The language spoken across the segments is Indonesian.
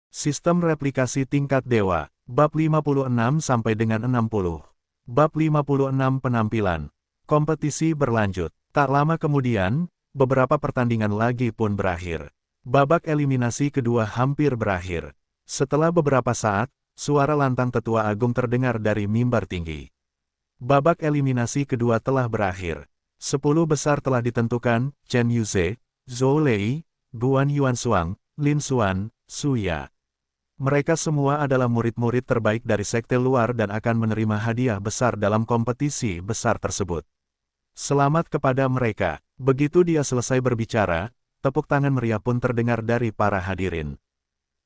Sistem replikasi tingkat dewa, bab 56 sampai dengan 60. Bab 56 penampilan. Kompetisi berlanjut. Tak lama kemudian, beberapa pertandingan lagi pun berakhir. Babak eliminasi kedua hampir berakhir. Setelah beberapa saat, suara lantang tetua agung terdengar dari mimbar tinggi. Babak eliminasi kedua telah berakhir. 10 besar telah ditentukan: Chen Yuze, Zhou Lei, Guan Yuanshuang, Lin Xuan, Su Ya. Mereka semua adalah murid-murid terbaik dari sekte luar dan akan menerima hadiah besar dalam kompetisi besar tersebut. Selamat kepada mereka. Begitu dia selesai berbicara, tepuk tangan meriah pun terdengar dari para hadirin.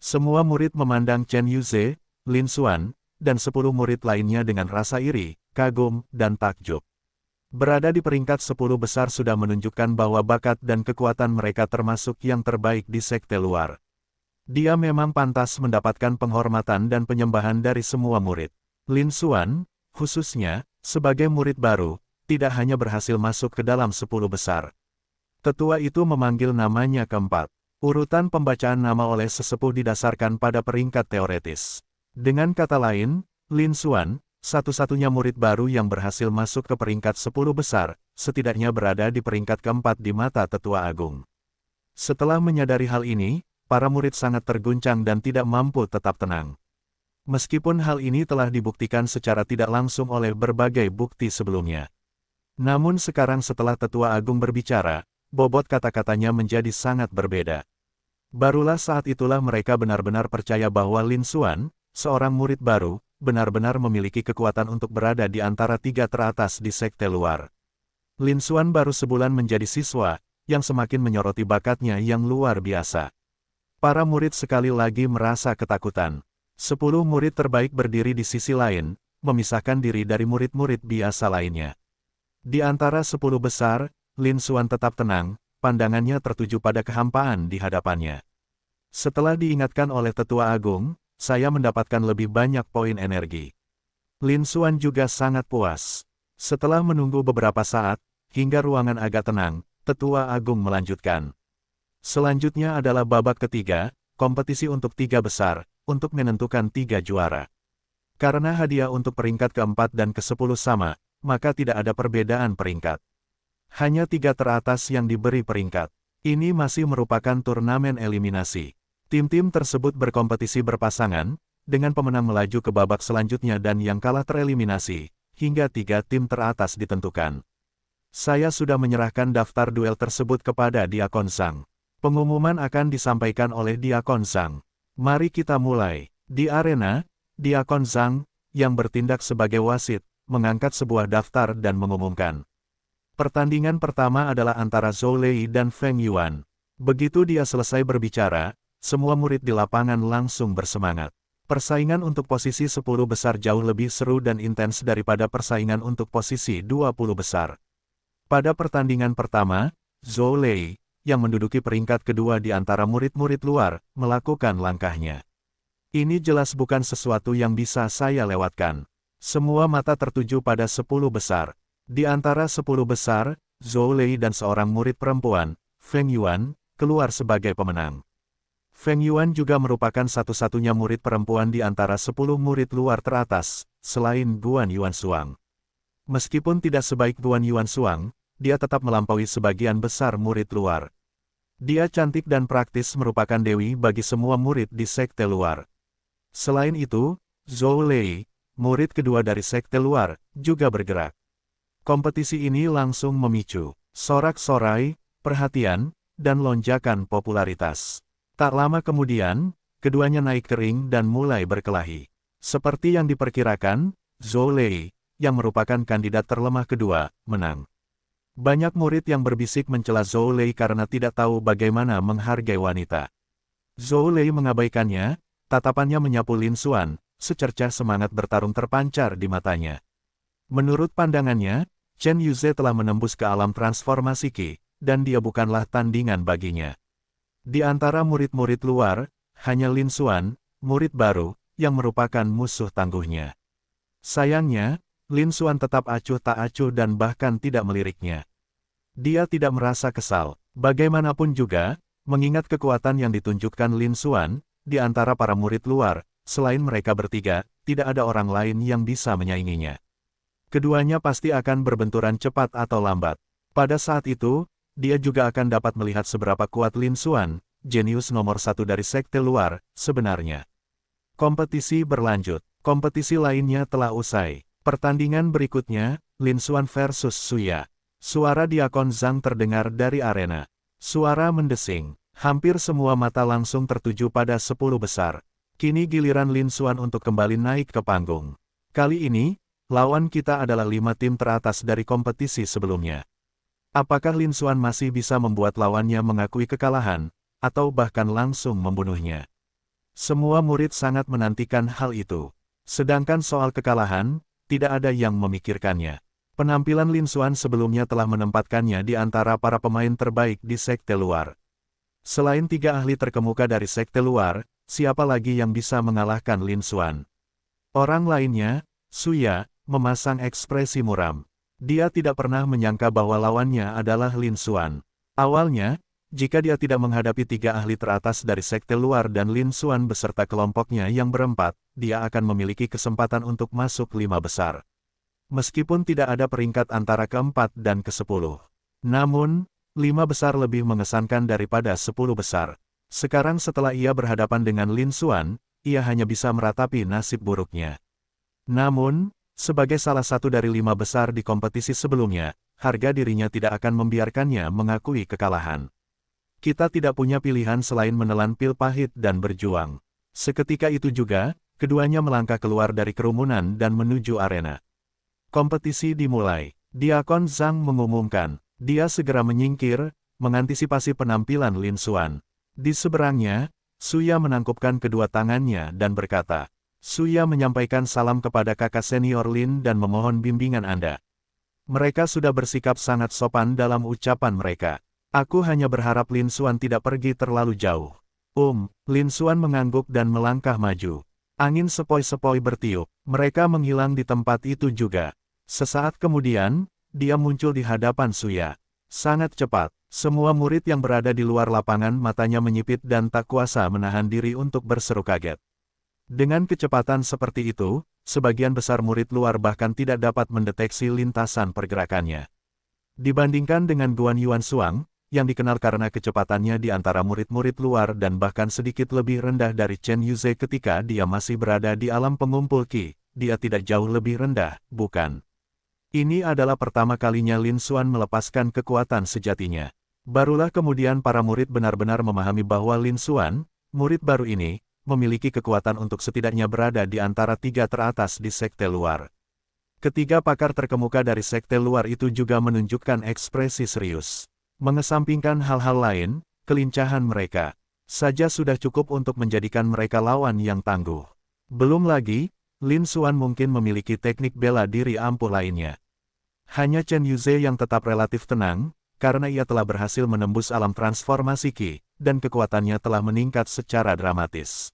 Semua murid memandang Chen Yuze, Lin Xuan, dan 10 murid lainnya dengan rasa iri, kagum, dan takjub. Berada di peringkat 10 besar sudah menunjukkan bahwa bakat dan kekuatan mereka termasuk yang terbaik di sekte luar. Dia memang pantas mendapatkan penghormatan dan penyembahan dari semua murid. Lin Xuan, khususnya, sebagai murid baru, tidak hanya berhasil masuk ke dalam 10 besar. Tetua itu memanggil namanya keempat. Urutan pembacaan nama oleh sesepuh didasarkan pada peringkat teoretis. Dengan kata lain, Lin Xuan, satu-satunya murid baru yang berhasil masuk ke peringkat 10 besar, setidaknya berada di peringkat keempat di mata Tetua Agung. Setelah menyadari hal ini, para murid sangat terguncang dan tidak mampu tetap tenang. Meskipun hal ini telah dibuktikan secara tidak langsung oleh berbagai bukti sebelumnya. Namun sekarang setelah Tetua Agung berbicara, bobot kata-katanya menjadi sangat berbeda. Barulah saat itulah mereka benar-benar percaya bahwa Lin Xuan, seorang murid baru, benar-benar memiliki kekuatan untuk berada di antara 3 teratas di sekte luar. Lin Xuan baru sebulan menjadi siswa, yang semakin menyoroti bakatnya yang luar biasa. Para murid sekali lagi merasa ketakutan. 10 murid terbaik berdiri di sisi lain, memisahkan diri dari murid-murid biasa lainnya. Di antara 10 besar, Lin Xuan tetap tenang, pandangannya tertuju pada kehampaan di hadapannya. Setelah diingatkan oleh Tetua Agung, saya mendapatkan lebih banyak poin energi. Lin Xuan juga sangat puas. Setelah menunggu beberapa saat, hingga ruangan agak tenang, Tetua Agung melanjutkan. Selanjutnya adalah babak ketiga, kompetisi untuk 3 besar, untuk menentukan 3 juara. Karena hadiah untuk peringkat keempat dan ke-10 sama, maka tidak ada perbedaan peringkat. Hanya 3 teratas yang diberi peringkat. Ini masih merupakan turnamen eliminasi. Tim-tim tersebut berkompetisi berpasangan, dengan pemenang melaju ke babak selanjutnya dan yang kalah tereliminasi, hingga 3 tim teratas ditentukan. Saya sudah menyerahkan daftar duel tersebut kepada Diakon Zhang. Pengumuman akan disampaikan oleh Diakon Zhang. Mari kita mulai. Di arena, Diakon Zhang, yang bertindak sebagai wasit, mengangkat sebuah daftar dan mengumumkan. Pertandingan pertama adalah antara Zhou Lei dan Feng Yuan. Begitu dia selesai berbicara, semua murid di lapangan langsung bersemangat. Persaingan untuk posisi 10 besar jauh lebih seru dan intens daripada persaingan untuk posisi 20 besar. Pada pertandingan pertama, Zhou Lei, yang menduduki peringkat kedua di antara murid-murid luar, melakukan langkahnya. Ini jelas bukan sesuatu yang bisa saya lewatkan. Semua mata tertuju pada 10 besar. Di antara 10 besar, Zhou Lei dan seorang murid perempuan, Feng Yuan, keluar sebagai pemenang. Feng Yuan juga merupakan satu-satunya murid perempuan di antara 10 murid luar teratas, selain Guan Yuanshuang. Meskipun tidak sebaik Guan Yuanshuang, dia tetap melampaui sebagian besar murid luar. Dia cantik dan praktis merupakan dewi bagi semua murid di sekte luar. Selain itu, Zhou Lei, murid kedua dari sekte luar, juga bergerak. Kompetisi ini langsung memicu sorak-sorai, perhatian, dan lonjakan popularitas. Tak lama kemudian, keduanya naik ke ring dan mulai berkelahi. Seperti yang diperkirakan, Zhou Lei, yang merupakan kandidat terlemah kedua, menang. Banyak murid yang berbisik mencela Zhou Lei karena tidak tahu bagaimana menghargai wanita. Zhou Lei mengabaikannya, tatapannya menyapu Lin Xuan, secercah semangat bertarung terpancar di matanya. Menurut pandangannya, Chen Yuze telah menembus ke alam transformasi Qi, dan dia bukanlah tandingan baginya. Di antara murid-murid luar, hanya Lin Xuan, murid baru, yang merupakan musuh tangguhnya. Sayangnya, Lin Xuan tetap acuh tak acuh dan bahkan tidak meliriknya. Dia tidak merasa kesal. Bagaimanapun juga, mengingat kekuatan yang ditunjukkan Lin Xuan, di antara para murid luar, selain mereka bertiga, tidak ada orang lain yang bisa menyainginya. Keduanya pasti akan berbenturan cepat atau lambat. Pada saat itu, dia juga akan dapat melihat seberapa kuat Lin Xuan, jenius nomor satu dari sekte luar, sebenarnya. Kompetisi berlanjut. Kompetisi lainnya telah usai. Pertandingan berikutnya, Lin Xuan versus Suya. Suara Diakon Zhang terdengar dari arena. Suara mendesing. Hampir semua mata langsung tertuju pada 10 besar. Kini giliran Lin Xuan untuk kembali naik ke panggung. Kali ini, lawan kita adalah 5 tim teratas dari kompetisi sebelumnya. Apakah Lin Xuan masih bisa membuat lawannya mengakui kekalahan, atau bahkan langsung membunuhnya? Semua murid sangat menantikan hal itu. Sedangkan soal kekalahan, tidak ada yang memikirkannya. Penampilan Lin Xuan sebelumnya telah menempatkannya di antara para pemain terbaik di sekte luar. Selain 3 ahli terkemuka dari sekte luar, siapa lagi yang bisa mengalahkan Lin Xuan? Orang lainnya, Suya, memasang ekspresi muram. Dia tidak pernah menyangka bahwa lawannya adalah Lin Xuan. Awalnya, jika dia tidak menghadapi 3 ahli teratas dari sekte luar dan Lin Xuan beserta kelompoknya yang berempat, dia akan memiliki kesempatan untuk masuk 5 besar. Meskipun tidak ada peringkat antara ke-4 dan ke-10. Namun, 5 besar lebih mengesankan daripada 10 besar. Sekarang setelah ia berhadapan dengan Lin Xuan, ia hanya bisa meratapi nasib buruknya. Namun, sebagai salah satu dari 5 besar di kompetisi sebelumnya, harga dirinya tidak akan membiarkannya mengakui kekalahan. Kita tidak punya pilihan selain menelan pil pahit dan berjuang. Seketika itu juga, keduanya melangkah keluar dari kerumunan dan menuju arena. Kompetisi dimulai. Diakon Zhang mengumumkan. Dia segera menyingkir, mengantisipasi penampilan Lin Xuan. Di seberangnya, Suya menangkupkan kedua tangannya dan berkata, Suya menyampaikan salam kepada kakak senior Lin dan memohon bimbingan Anda. Mereka sudah bersikap sangat sopan dalam ucapan mereka. Aku hanya berharap Lin Xuan tidak pergi terlalu jauh. Lin Xuan mengangguk dan melangkah maju. Angin sepoi-sepoi bertiup. Mereka menghilang di tempat itu juga. Sesaat kemudian, dia muncul di hadapan Suya. Sangat cepat, semua murid yang berada di luar lapangan matanya menyipit dan tak kuasa menahan diri untuk berseru kaget. Dengan kecepatan seperti itu, sebagian besar murid luar bahkan tidak dapat mendeteksi lintasan pergerakannya. Dibandingkan dengan Guan Yuan Suang, yang dikenal karena kecepatannya di antara murid-murid luar dan bahkan sedikit lebih rendah dari Chen Yuze ketika dia masih berada di alam pengumpul Qi, dia tidak jauh lebih rendah, bukan? Ini adalah pertama kalinya Lin Xuan melepaskan kekuatan sejatinya. Barulah kemudian para murid benar-benar memahami bahwa Lin Xuan, murid baru ini, memiliki kekuatan untuk setidaknya berada di antara 3 teratas di sekte luar. Ketiga pakar terkemuka dari sekte luar itu juga menunjukkan ekspresi serius. Mengesampingkan hal-hal lain, kelincahan mereka saja sudah cukup untuk menjadikan mereka lawan yang tangguh. Belum lagi, Lin Xuan mungkin memiliki teknik bela diri ampuh lainnya. Hanya Chen Yuze yang tetap relatif tenang, karena ia telah berhasil menembus alam transformasi Qi, dan kekuatannya telah meningkat secara dramatis.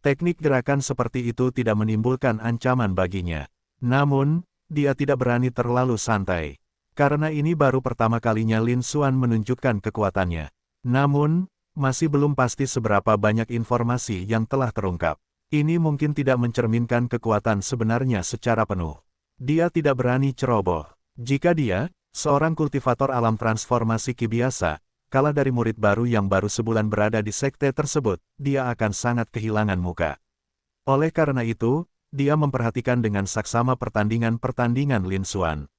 Teknik gerakan seperti itu tidak menimbulkan ancaman baginya. Namun, dia tidak berani terlalu santai. Karena ini baru pertama kalinya Lin Xuan menunjukkan kekuatannya. Namun, masih belum pasti seberapa banyak informasi yang telah terungkap. Ini mungkin tidak mencerminkan kekuatan sebenarnya secara penuh. Dia tidak berani ceroboh. Jika dia, seorang kultivator alam transformasi Qi biasa, kalah dari murid baru yang baru sebulan berada di sekte tersebut, dia akan sangat kehilangan muka. Oleh karena itu, dia memperhatikan dengan saksama pertandingan-pertandingan Lin Xuan.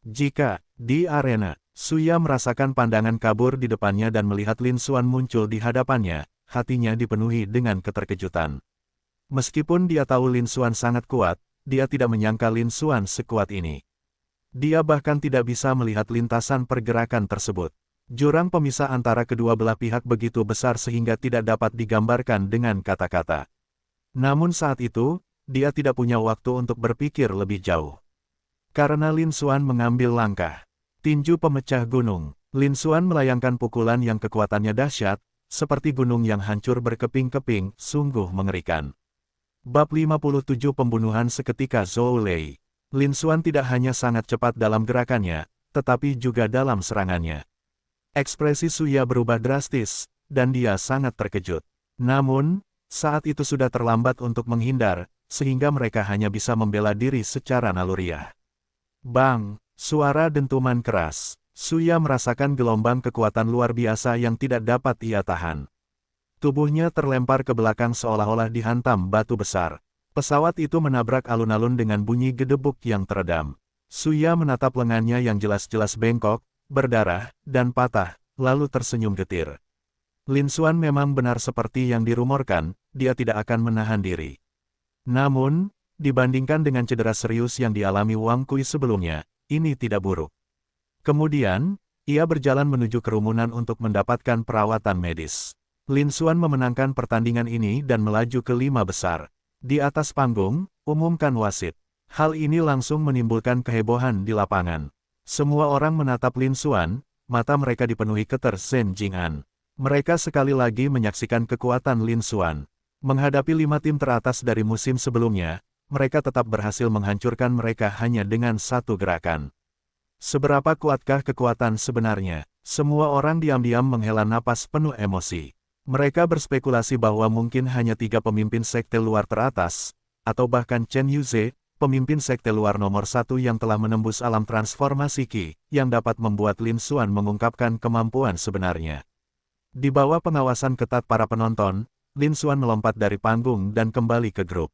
Jika, di arena, Suya merasakan pandangan kabur di depannya dan melihat Lin Xuan muncul di hadapannya, hatinya dipenuhi dengan keterkejutan. Meskipun dia tahu Lin Xuan sangat kuat, dia tidak menyangka Lin Xuan sekuat ini. Dia bahkan tidak bisa melihat lintasan pergerakan tersebut. Jurang pemisah antara kedua belah pihak begitu besar sehingga tidak dapat digambarkan dengan kata-kata. Namun saat itu, dia tidak punya waktu untuk berpikir lebih jauh. Karena Lin Xuan mengambil langkah. Tinju pemecah gunung. Lin Xuan melayangkan pukulan yang kekuatannya dahsyat, seperti gunung yang hancur berkeping-keping, sungguh mengerikan. Bab 57 Pembunuhan Seketika Zhou Lei. Lin Xuan tidak hanya sangat cepat dalam gerakannya, tetapi juga dalam serangannya. Ekspresi Suya berubah drastis, dan dia sangat terkejut. Namun, saat itu sudah terlambat untuk menghindar, sehingga mereka hanya bisa membela diri secara naluriah. Bang! Suara dentuman keras. Suya merasakan gelombang kekuatan luar biasa yang tidak dapat ia tahan. Tubuhnya terlempar ke belakang seolah-olah dihantam batu besar. Pesawat itu menabrak alun-alun dengan bunyi gedebuk yang teredam. Suya menatap lengannya yang jelas-jelas bengkok, berdarah, dan patah, lalu tersenyum getir. Lin Xuan memang benar seperti yang dirumorkan, dia tidak akan menahan diri. Namun, dibandingkan dengan cedera serius yang dialami Wang Kui sebelumnya, ini tidak buruk. Kemudian, ia berjalan menuju kerumunan untuk mendapatkan perawatan medis. Lin Xuan memenangkan pertandingan ini dan melaju ke 5 besar. Di atas panggung, umumkan wasit. Hal ini langsung menimbulkan kehebohan di lapangan. Semua orang menatap Lin Xuan, mata mereka dipenuhi keter Zhen Jing'an. Mereka sekali lagi menyaksikan kekuatan Lin Xuan. Menghadapi 5 tim teratas dari musim sebelumnya, mereka tetap berhasil menghancurkan mereka hanya dengan satu gerakan. Seberapa kuatkah kekuatan sebenarnya? Semua orang diam-diam menghela napas penuh emosi. Mereka berspekulasi bahwa mungkin hanya 3 pemimpin sekte luar teratas, atau bahkan Chen Yuze, pemimpin sekte luar nomor 1 yang telah menembus alam transformasi Qi, yang dapat membuat Lin Xuan mengungkapkan kemampuan sebenarnya. Di bawah pengawasan ketat para penonton, Lin Xuan melompat dari panggung dan kembali ke grup.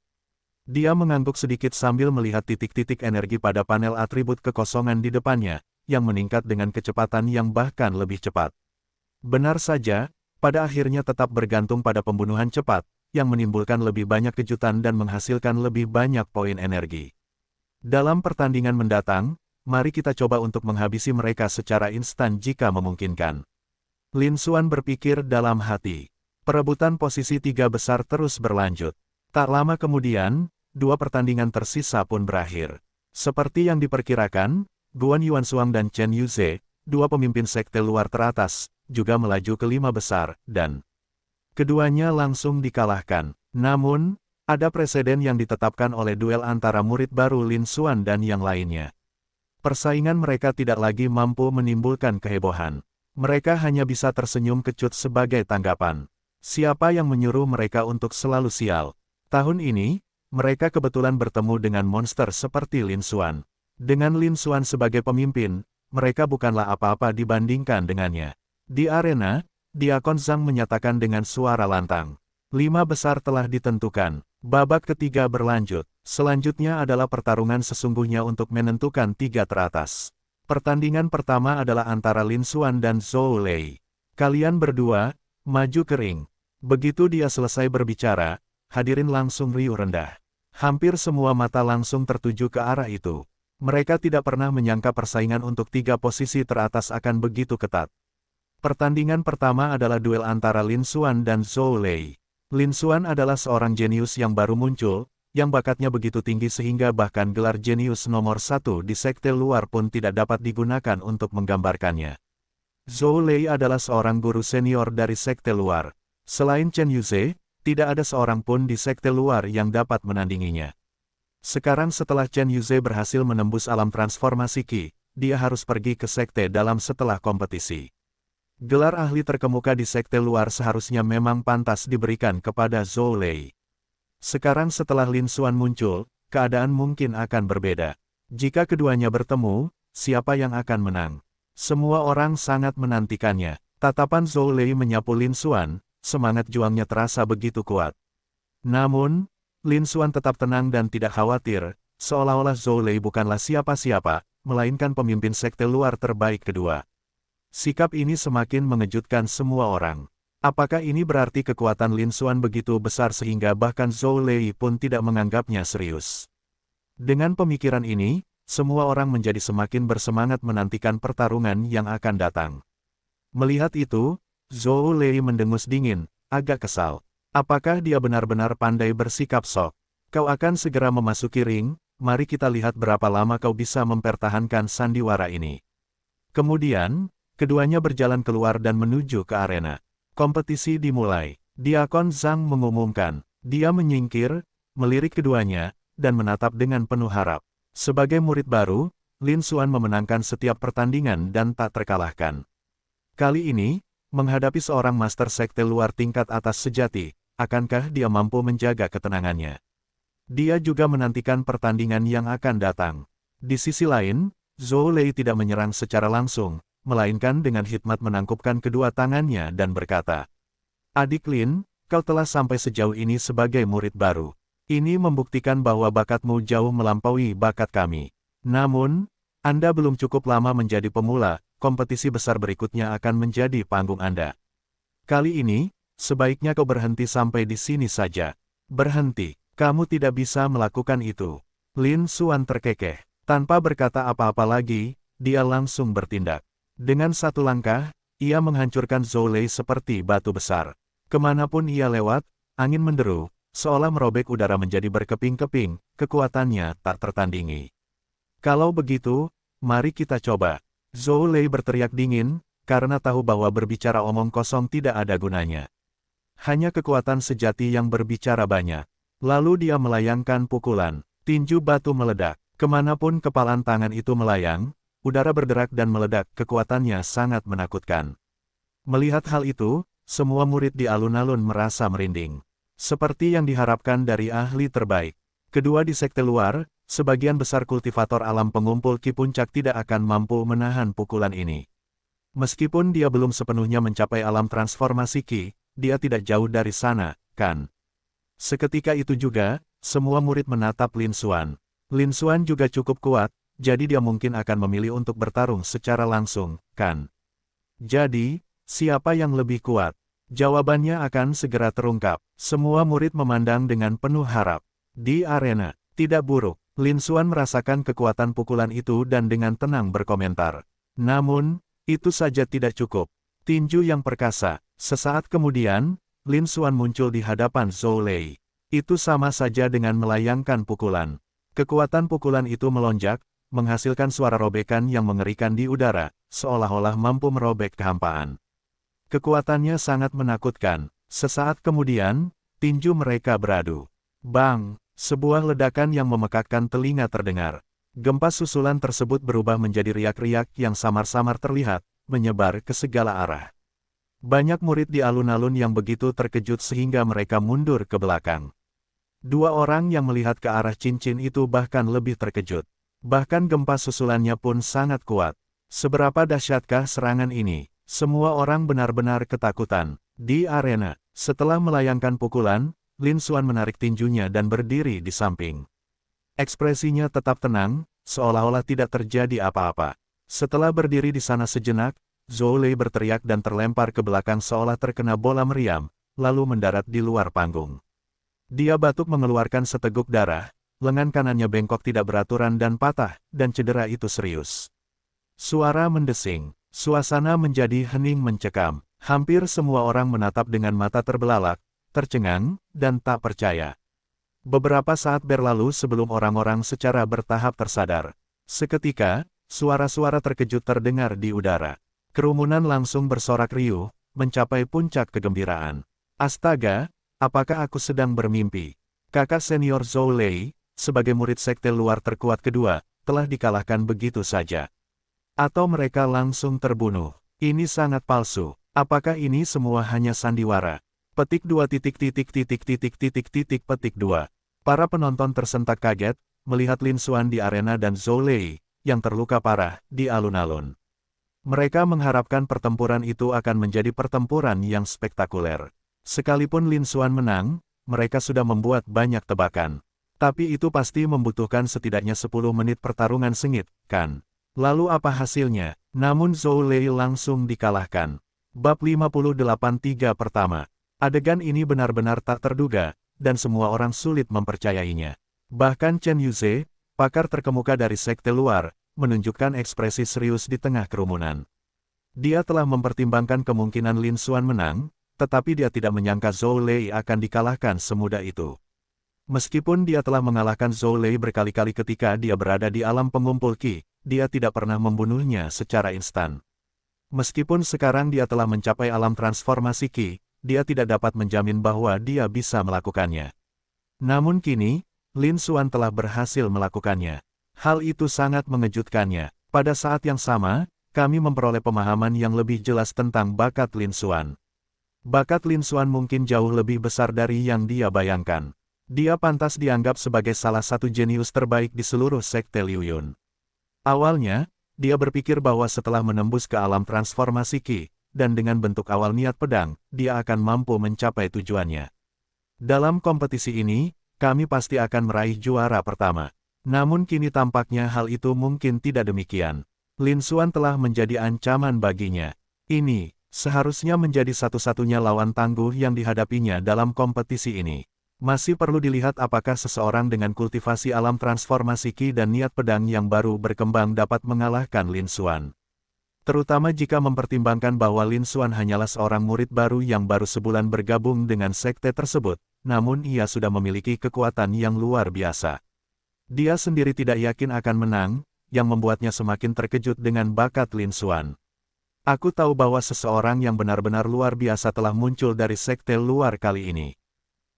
Dia mengangguk sedikit sambil melihat titik-titik energi pada panel atribut kekosongan di depannya, yang meningkat dengan kecepatan yang bahkan lebih cepat. Benar saja, pada akhirnya tetap bergantung pada pembunuhan cepat, yang menimbulkan lebih banyak kejutan dan menghasilkan lebih banyak poin energi. Dalam pertandingan mendatang, mari kita coba untuk menghabisi mereka secara instan jika memungkinkan. Lin Xuan berpikir dalam hati. Perebutan posisi 3 besar terus berlanjut. Tak lama kemudian, 2 pertandingan tersisa pun berakhir. Seperti yang diperkirakan, Guan Yuansuang dan Chen Yuze, 2 pemimpin sekte luar teratas, juga melaju ke 5 besar, dan keduanya langsung dikalahkan. Namun, ada preseden yang ditetapkan oleh duel antara murid baru Lin Xuan dan yang lainnya. Persaingan mereka tidak lagi mampu menimbulkan kehebohan. Mereka hanya bisa tersenyum kecut sebagai tanggapan. Siapa yang menyuruh mereka untuk selalu sial? Tahun ini, mereka kebetulan bertemu dengan monster seperti Lin Xuan. Dengan Lin Xuan sebagai pemimpin, mereka bukanlah apa-apa dibandingkan dengannya. Di arena, Diakon Zhang menyatakan dengan suara lantang. 5 besar telah ditentukan. Babak ketiga berlanjut. Selanjutnya adalah pertarungan sesungguhnya untuk menentukan 3 teratas. Pertandingan pertama adalah antara Lin Xuan dan Zhou Lei. Kalian berdua, maju ke ring. Begitu dia selesai berbicara, hadirin langsung riuh rendah. Hampir semua mata langsung tertuju ke arah itu. Mereka tidak pernah menyangka persaingan untuk 3 posisi teratas akan begitu ketat. Pertandingan pertama adalah duel antara Lin Xuan dan Zhou Lei. Lin Xuan adalah seorang jenius yang baru muncul, yang bakatnya begitu tinggi sehingga bahkan gelar jenius nomor 1 di sekte luar pun tidak dapat digunakan untuk menggambarkannya. Zhou Lei adalah seorang guru senior dari sekte luar. Selain Chen Yuze, tidak ada seorang pun di sekte luar yang dapat menandinginya. Sekarang setelah Chen Yuze berhasil menembus alam transformasi Qi, dia harus pergi ke sekte dalam setelah kompetisi. Gelar ahli terkemuka di sekte luar seharusnya memang pantas diberikan kepada Zhou Lei. Sekarang setelah Lin Xuan muncul, keadaan mungkin akan berbeda. Jika keduanya bertemu, siapa yang akan menang? Semua orang sangat menantikannya. Tatapan Zhou Lei menyapu Lin Xuan, semangat juangnya terasa begitu kuat. Namun, Lin Xuan tetap tenang dan tidak khawatir, seolah-olah Zhou Lei bukanlah siapa-siapa, melainkan pemimpin sekte luar terbaik kedua. Sikap ini semakin mengejutkan semua orang. Apakah ini berarti kekuatan Lin Xuan begitu besar sehingga bahkan Zhou Lei pun tidak menganggapnya serius? Dengan pemikiran ini, semua orang menjadi semakin bersemangat menantikan pertarungan yang akan datang. Melihat itu, Zhou Lei mendengus dingin, agak kesal. Apakah dia benar-benar pandai bersikap sok? Kau akan segera memasuki ring, mari kita lihat berapa lama kau bisa mempertahankan sandiwara ini. Kemudian, keduanya berjalan keluar dan menuju ke arena. Kompetisi dimulai. Diakon Zhang mengumumkan. Dia menyingkir, melirik keduanya, dan menatap dengan penuh harap. Sebagai murid baru, Lin Xuan memenangkan setiap pertandingan dan tak terkalahkan. Kali ini, menghadapi seorang master sekte luar tingkat atas sejati, akankah dia mampu menjaga ketenangannya? Dia juga menantikan pertandingan yang akan datang. Di sisi lain, Zhou Lei tidak menyerang secara langsung, melainkan dengan hikmat menangkupkan kedua tangannya dan berkata, "Adik Lin, kau telah sampai sejauh ini sebagai murid baru. Ini membuktikan bahwa bakatmu jauh melampaui bakat kami. Namun, Anda belum cukup lama menjadi pemula, kompetisi besar berikutnya akan menjadi panggung Anda. Kali ini, sebaiknya kau berhenti sampai di sini saja." "Berhenti, kamu tidak bisa melakukan itu." Lin Xuan terkekeh. Tanpa berkata apa-apa lagi, dia langsung bertindak. Dengan satu langkah, ia menghancurkan Zhou Lei seperti batu besar. Kemanapun ia lewat, angin menderu, seolah merobek udara menjadi berkeping-keping, kekuatannya tak tertandingi. "Kalau begitu, mari kita coba." Zhou Lei berteriak dingin, karena tahu bahwa berbicara omong kosong tidak ada gunanya. Hanya kekuatan sejati yang berbicara banyak. Lalu dia melayangkan pukulan. Tinju batu meledak. Kemanapun kepalan tangan itu melayang, udara berderak dan meledak, kekuatannya sangat menakutkan. Melihat hal itu, semua murid di alun-alun merasa merinding. Seperti yang diharapkan dari ahli terbaik. Kedua di sekte luar, sebagian besar kultivator alam pengumpul Ki Puncak tidak akan mampu menahan pukulan ini. Meskipun dia belum sepenuhnya mencapai alam transformasi Ki, dia tidak jauh dari sana, kan? Seketika itu juga, semua murid menatap Lin Xuan. Lin Xuan juga cukup kuat, jadi dia mungkin akan memilih untuk bertarung secara langsung, kan? Jadi, siapa yang lebih kuat? Jawabannya akan segera terungkap. Semua murid memandang dengan penuh harap. Di arena, tidak buruk. Lin Xuan merasakan kekuatan pukulan itu dan dengan tenang berkomentar. Namun, itu saja tidak cukup. Tinju yang perkasa. Sesaat kemudian, Lin Xuan muncul di hadapan Zhou Lei. Itu sama saja dengan melayangkan pukulan. Kekuatan pukulan itu melonjak, menghasilkan suara robekan yang mengerikan di udara, seolah-olah mampu merobek kehampaan. Kekuatannya sangat menakutkan. Sesaat kemudian, tinju mereka beradu. Bang! Sebuah ledakan yang memekakkan telinga terdengar. Gempa susulan tersebut berubah menjadi riak-riak yang samar-samar terlihat, menyebar ke segala arah. Banyak murid di alun-alun yang begitu terkejut sehingga mereka mundur ke belakang. Dua orang yang melihat ke arah cincin itu bahkan lebih terkejut. Bahkan gempa susulannya pun sangat kuat. Seberapa dahsyatkah serangan ini? Semua orang benar-benar ketakutan. Di arena, setelah melayangkan pukulan, Lin Xuan menarik tinjunya dan berdiri di samping. Ekspresinya tetap tenang, seolah-olah tidak terjadi apa-apa. Setelah berdiri di sana sejenak, Zhou Lei berteriak dan terlempar ke belakang seolah terkena bola meriam, lalu mendarat di luar panggung. Dia batuk mengeluarkan seteguk darah, lengan kanannya bengkok tidak beraturan dan patah, dan cedera itu serius. Suara mendesing. Suasana menjadi hening mencekam. Hampir semua orang menatap dengan mata terbelalak, tercengang, dan tak percaya. Beberapa saat berlalu sebelum orang-orang secara bertahap tersadar. Seketika, suara-suara terkejut terdengar di udara. Kerumunan langsung bersorak riuh, mencapai puncak kegembiraan. Astaga, apakah aku sedang bermimpi? Kakak senior Zhou Lei, sebagai murid sekte luar terkuat kedua, telah dikalahkan begitu saja. Atau mereka langsung terbunuh. Ini sangat palsu. Apakah ini semua hanya sandiwara? Petik 2 petik 2. Para penonton tersentak kaget, melihat Lin Xuan di arena dan Zhou Lei, yang terluka parah, di alun-alun. Mereka mengharapkan pertempuran itu akan menjadi pertempuran yang spektakuler. Sekalipun Lin Xuan menang, mereka sudah membuat banyak tebakan. Tapi itu pasti membutuhkan setidaknya 10 menit pertarungan sengit, kan? Lalu apa hasilnya? Namun Zhou Lei langsung dikalahkan. Bab 58.3 pertama. Adegan ini benar-benar tak terduga, dan semua orang sulit mempercayainya. Bahkan Chen Yuze, pakar terkemuka dari sekte luar, menunjukkan ekspresi serius di tengah kerumunan. Dia telah mempertimbangkan kemungkinan Lin Xuan menang, tetapi dia tidak menyangka Zhou Lei akan dikalahkan semudah itu. Meskipun dia telah mengalahkan Zhou Lei berkali-kali ketika dia berada di alam pengumpul Qi, dia tidak pernah membunuhnya secara instan. Meskipun sekarang dia telah mencapai alam transformasi Qi, dia tidak dapat menjamin bahwa dia bisa melakukannya. Namun kini, Lin Xuan telah berhasil melakukannya. Hal itu sangat mengejutkannya. Pada saat yang sama, kami memperoleh pemahaman yang lebih jelas tentang bakat Lin Xuan. Bakat Lin Xuan mungkin jauh lebih besar dari yang dia bayangkan. Dia pantas dianggap sebagai salah satu jenius terbaik di seluruh sekte Liu Yun. Awalnya, dia berpikir bahwa setelah menembus ke alam transformasi Qi, dan dengan bentuk awal niat pedang, dia akan mampu mencapai tujuannya. Dalam kompetisi ini, kami pasti akan meraih juara pertama. Namun kini tampaknya hal itu mungkin tidak demikian. Lin Xuan telah menjadi ancaman baginya. Ini seharusnya menjadi satu-satunya lawan tangguh yang dihadapinya dalam kompetisi ini. Masih perlu dilihat apakah seseorang dengan kultivasi alam transformasi Qi dan niat pedang yang baru berkembang dapat mengalahkan Lin Xuan. Terutama jika mempertimbangkan bahwa Lin Xuan hanyalah seorang murid baru yang baru sebulan bergabung dengan sekte tersebut, namun ia sudah memiliki kekuatan yang luar biasa. Dia sendiri tidak yakin akan menang, yang membuatnya semakin terkejut dengan bakat Lin Xuan. Aku tahu bahwa seseorang yang benar-benar luar biasa telah muncul dari sekte luar kali ini.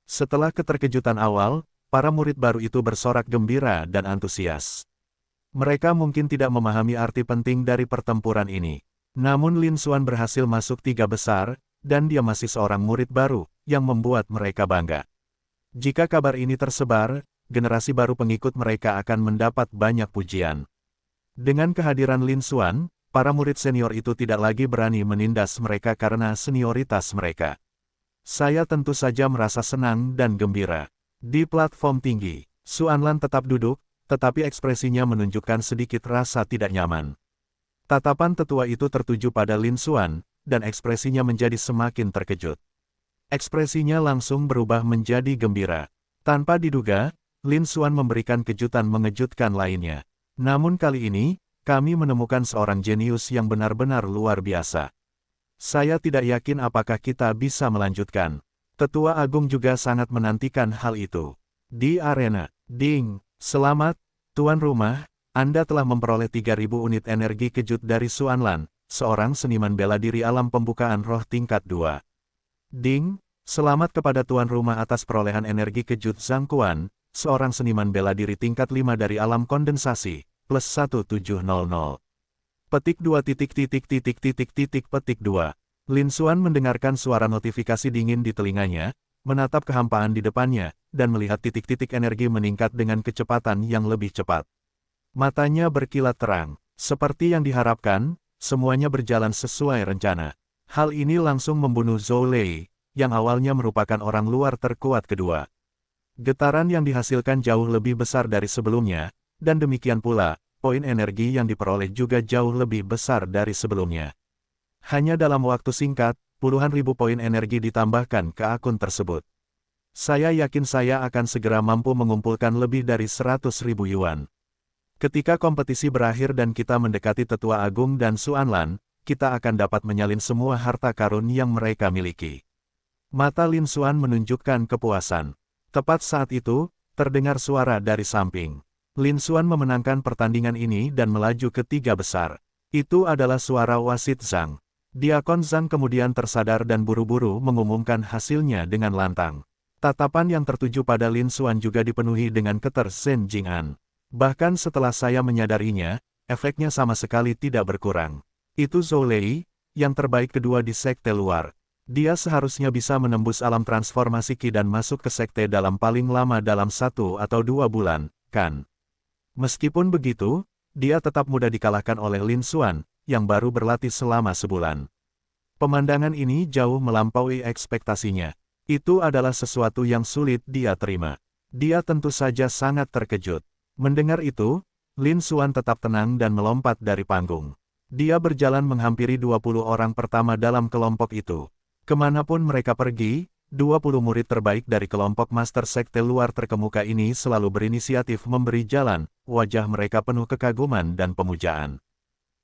Setelah keterkejutan awal, para murid baru itu bersorak gembira dan antusias. Mereka mungkin tidak memahami arti penting dari pertempuran ini. Namun Lin Xuan berhasil masuk 3 besar, dan dia masih seorang murid baru, yang membuat mereka bangga. Jika kabar ini tersebar, generasi baru pengikut mereka akan mendapat banyak pujian. Dengan kehadiran Lin Xuan, para murid senior itu tidak lagi berani menindas mereka karena senioritas mereka. Saya tentu saja merasa senang dan gembira. Di platform tinggi, Xuanlan tetap duduk, tetapi ekspresinya menunjukkan sedikit rasa tidak nyaman. Tatapan tetua itu tertuju pada Lin Xuan, dan ekspresinya menjadi semakin terkejut. Ekspresinya langsung berubah menjadi gembira. Tanpa diduga, Lin Xuan memberikan kejutan mengejutkan lainnya. Namun kali ini, kami menemukan seorang jenius yang benar-benar luar biasa. Saya tidak yakin apakah kita bisa melanjutkan. Tetua Agung juga sangat menantikan hal itu. Di arena, ding, selamat, tuan rumah, Anda telah memperoleh 3.000 unit energi kejut dari Xuanlan, seorang seniman bela diri alam pembukaan roh tingkat 2. Ding, selamat kepada tuan rumah atas perolehan energi kejut Zhang Quan, seorang seniman bela diri tingkat 5 dari alam kondensasi, plus 1700. Petik 2 petik 2. Lin Xuan mendengarkan suara notifikasi dingin di telinganya, menatap kehampaan di depannya, dan melihat titik-titik energi meningkat dengan kecepatan yang lebih cepat. Matanya berkilat terang. Seperti yang diharapkan, semuanya berjalan sesuai rencana. Hal ini langsung membunuh Zhou Lei, yang awalnya merupakan orang luar terkuat kedua. Getaran yang dihasilkan jauh lebih besar dari sebelumnya, dan demikian pula, poin energi yang diperoleh juga jauh lebih besar dari sebelumnya. Hanya dalam waktu singkat, puluhan ribu poin energi ditambahkan ke akun tersebut. Saya yakin saya akan segera mampu mengumpulkan lebih dari 100.000 yuan. Ketika kompetisi berakhir dan kita mendekati Tetua Agung dan Xuanlan, kita akan dapat menyalin semua harta karun yang mereka miliki. Mata Lin Xuan menunjukkan kepuasan. Tepat saat itu, terdengar suara dari samping. Lin Xuan memenangkan pertandingan ini dan melaju ke 3 besar. Itu adalah suara wasit Zhang. Diakon Zhang kemudian tersadar dan buru-buru mengumumkan hasilnya dengan lantang. Tatapan yang tertuju pada Lin Xuan juga dipenuhi dengan ketersen Jing'an. Bahkan setelah saya menyadarinya, efeknya sama sekali tidak berkurang. Itu Zhou Lei, yang terbaik kedua di sekte luar. Dia seharusnya bisa menembus alam transformasi Qi dan masuk ke sekte dalam paling lama dalam 1 atau 2 bulan, kan? Meskipun begitu, dia tetap mudah dikalahkan oleh Lin Xuan, yang baru berlatih selama sebulan. Pemandangan ini jauh melampaui ekspektasinya. Itu adalah sesuatu yang sulit dia terima. Dia tentu saja sangat terkejut. Mendengar itu, Lin Xuan tetap tenang dan melompat dari panggung. Dia berjalan menghampiri 20 orang pertama dalam kelompok itu. Kemanapun mereka pergi, 20 murid terbaik dari kelompok master sekte luar terkemuka ini selalu berinisiatif memberi jalan, wajah mereka penuh kekaguman dan pemujaan.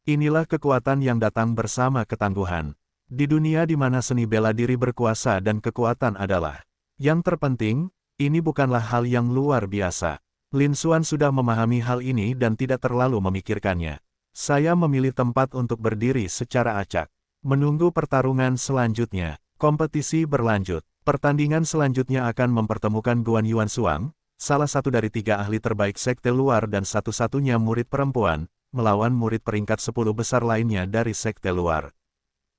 Inilah kekuatan yang datang bersama ketangguhan. Di dunia di mana seni bela diri berkuasa dan kekuatan adalah yang terpenting, ini bukanlah hal yang luar biasa. Lin Xuan sudah memahami hal ini dan tidak terlalu memikirkannya. Saya memilih tempat untuk berdiri secara acak. Menunggu pertarungan selanjutnya. Kompetisi berlanjut. Pertandingan selanjutnya akan mempertemukan Guan Yuan Xuang, salah satu dari 3 ahli terbaik sekte luar dan satu-satunya murid perempuan, melawan murid peringkat 10 besar lainnya dari sekte luar.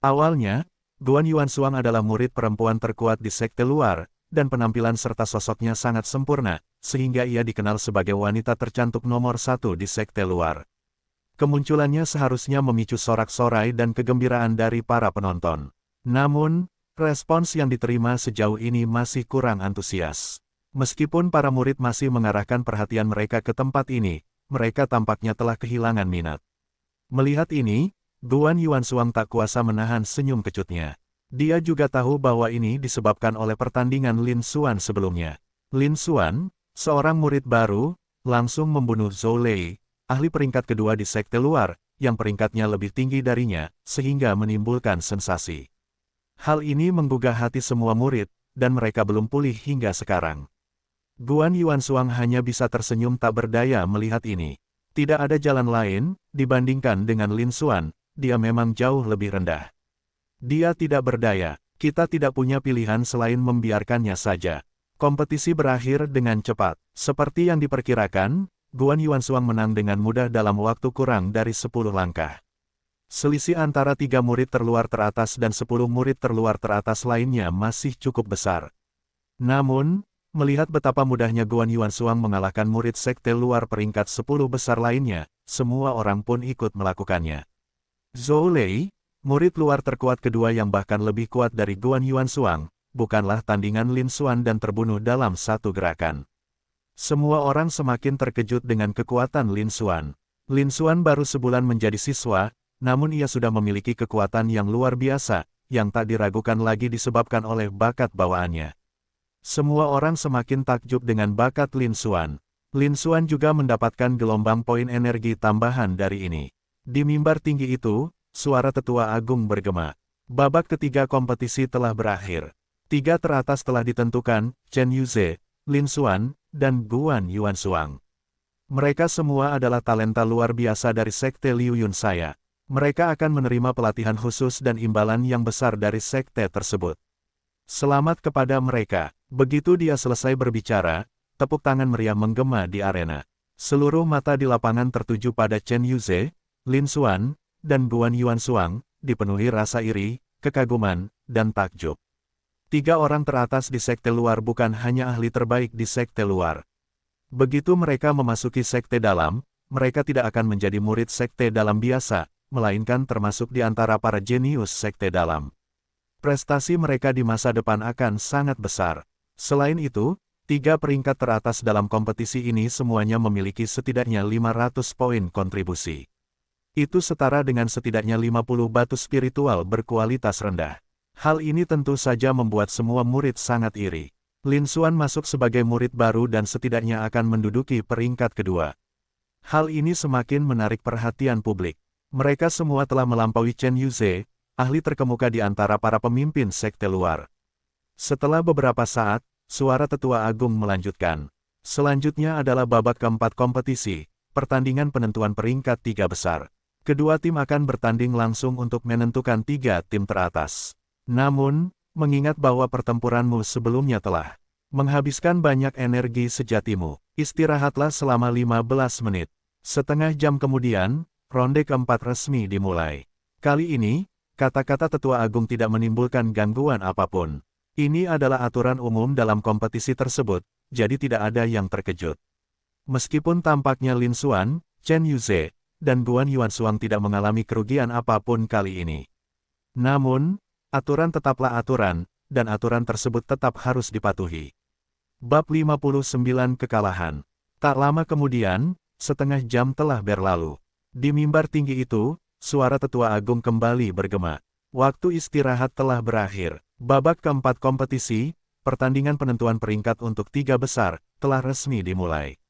Awalnya, Guan Yuansuang adalah murid perempuan terkuat di sekte luar, dan penampilan serta sosoknya sangat sempurna, sehingga ia dikenal sebagai wanita tercantik nomor 1 di sekte luar. Kemunculannya seharusnya memicu sorak-sorai dan kegembiraan dari para penonton. Namun, respons yang diterima sejauh ini masih kurang antusias. Meskipun para murid masih mengarahkan perhatian mereka ke tempat ini, mereka tampaknya telah kehilangan minat. Melihat ini, Guan Yuansuang tak kuasa menahan senyum kecutnya. Dia juga tahu bahwa ini disebabkan oleh pertandingan Lin Xuan sebelumnya. Lin Xuan, seorang murid baru, langsung membunuh Zhou Lei, ahli peringkat kedua di sekte luar, yang peringkatnya lebih tinggi darinya, sehingga menimbulkan sensasi. Hal ini menggugah hati semua murid, dan mereka belum pulih hingga sekarang. Guan Yuansuang hanya bisa tersenyum tak berdaya melihat ini. Tidak ada jalan lain, dibandingkan dengan Lin Xuan, dia memang jauh lebih rendah. Dia tidak berdaya, kita tidak punya pilihan selain membiarkannya saja. Kompetisi berakhir dengan cepat. Seperti yang diperkirakan, Guan Yuansuang menang dengan mudah dalam waktu kurang dari 10 langkah. Selisih antara 3 murid terluar teratas dan 10 murid terluar teratas lainnya masih cukup besar. Namun, melihat betapa mudahnya Guan Yuansuang mengalahkan murid sekte luar peringkat 10 besar lainnya, semua orang pun ikut melakukannya. Zhou Lei, murid luar terkuat kedua yang bahkan lebih kuat dari Guan Yuansuang, bukanlah tandingan Lin Xuan dan terbunuh dalam satu gerakan. Semua orang semakin terkejut dengan kekuatan Lin Xuan. Lin Xuan baru sebulan menjadi siswa, namun ia sudah memiliki kekuatan yang luar biasa, yang tak diragukan lagi disebabkan oleh bakat bawaannya. Semua orang semakin takjub dengan bakat Lin Xuan. Lin Xuan juga mendapatkan gelombang poin energi tambahan dari ini. Di mimbar tinggi itu, suara tetua agung bergema. Babak ketiga kompetisi telah berakhir. 3 teratas telah ditentukan, Chen Yuze, Lin Xuan, dan Guan Yuansuang. Mereka semua adalah talenta luar biasa dari sekte Liu Yunsaya. Mereka akan menerima pelatihan khusus dan imbalan yang besar dari sekte tersebut. Selamat kepada mereka. Begitu dia selesai berbicara, tepuk tangan meriah menggema di arena. Seluruh mata di lapangan tertuju pada Chen Yuze, Lin Xuan, dan Guan Yuansuang, dipenuhi rasa iri, kekaguman, dan takjub. 3 orang teratas di sekte luar bukan hanya ahli terbaik di sekte luar. Begitu mereka memasuki sekte dalam, mereka tidak akan menjadi murid sekte dalam biasa, melainkan termasuk di antara para jenius sekte dalam. Prestasi mereka di masa depan akan sangat besar. Selain itu, 3 peringkat teratas dalam kompetisi ini semuanya memiliki setidaknya 500 poin kontribusi. Itu setara dengan setidaknya 50 batu spiritual berkualitas rendah. Hal ini tentu saja membuat semua murid sangat iri. Lin Xuan masuk sebagai murid baru dan setidaknya akan menduduki peringkat kedua. Hal ini semakin menarik perhatian publik. Mereka semua telah melampaui Chen Yuze, ahli terkemuka di antara para pemimpin sekte luar. Setelah beberapa saat, suara tetua agung melanjutkan. Selanjutnya adalah babak keempat kompetisi, pertandingan penentuan peringkat 3 besar. Kedua tim akan bertanding langsung untuk menentukan 3 tim teratas. Namun, mengingat bahwa pertempuranmu sebelumnya telah menghabiskan banyak energi sejatimu, istirahatlah selama 15 menit. Setengah jam kemudian, ronde keempat resmi dimulai. Kali ini, kata-kata tetua agung tidak menimbulkan gangguan apapun. Ini adalah aturan umum dalam kompetisi tersebut, jadi tidak ada yang terkejut. Meskipun tampaknya Lin Xuan, Chen Yuze, dan Guan Yuansuang tidak mengalami kerugian apapun kali ini. Namun, aturan tetaplah aturan, dan aturan tersebut tetap harus dipatuhi. Bab 59 Kekalahan. Tak lama kemudian, setengah jam telah berlalu. Di mimbar tinggi itu, suara tetua agung kembali bergema. Waktu istirahat telah berakhir. Babak keempat kompetisi, pertandingan penentuan peringkat untuk 3 besar, telah resmi dimulai.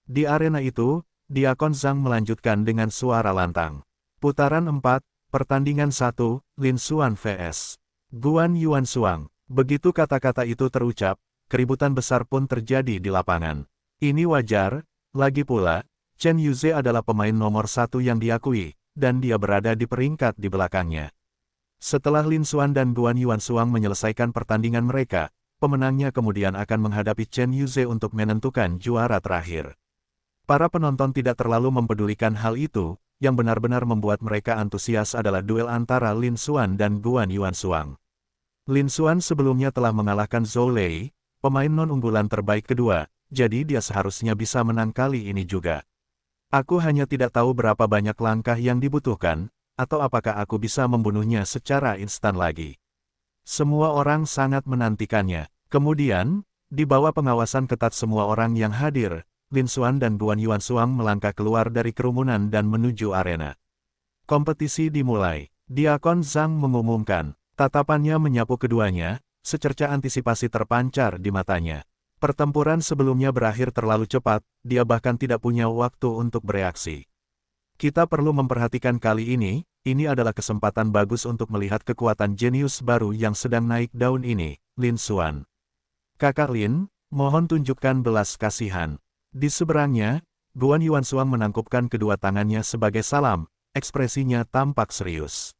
Di arena itu, Diakon Zhang melanjutkan dengan suara lantang. Putaran 4, pertandingan 1, Lin Xuan vs. Guan Yuansuang. Begitu kata-kata itu terucap, keributan besar pun terjadi di lapangan. Ini wajar, lagi pula, Chen Yuze adalah pemain nomor 1 yang diakui, dan dia berada di peringkat di belakangnya. Setelah Lin Xuan dan Guan Yuansuang menyelesaikan pertandingan mereka, pemenangnya kemudian akan menghadapi Chen Yuze untuk menentukan juara terakhir. Para penonton tidak terlalu mempedulikan hal itu, yang benar-benar membuat mereka antusias adalah duel antara Lin Xuan dan Guan Yuansuang. Lin Xuan sebelumnya telah mengalahkan Zhou Lei, pemain non-unggulan terbaik kedua, jadi dia seharusnya bisa menang kali ini juga. Aku hanya tidak tahu berapa banyak langkah yang dibutuhkan, atau apakah aku bisa membunuhnya secara instan lagi. Semua orang sangat menantikannya. Kemudian, di bawah pengawasan ketat semua orang yang hadir, Lin Xuan dan Guan Yuansuang melangkah keluar dari kerumunan dan menuju arena. Kompetisi dimulai. Diakon Zhang mengumumkan. Tatapannya menyapu keduanya, secerca antisipasi terpancar di matanya. Pertempuran sebelumnya berakhir terlalu cepat, dia bahkan tidak punya waktu untuk bereaksi. Kita perlu memperhatikan kali ini adalah kesempatan bagus untuk melihat kekuatan jenius baru yang sedang naik daun ini, Lin Xuan. Kakak Lin, mohon tunjukkan belas kasihan. Di seberangnya, Guan Yuansuang menangkupkan kedua tangannya sebagai salam, ekspresinya tampak serius.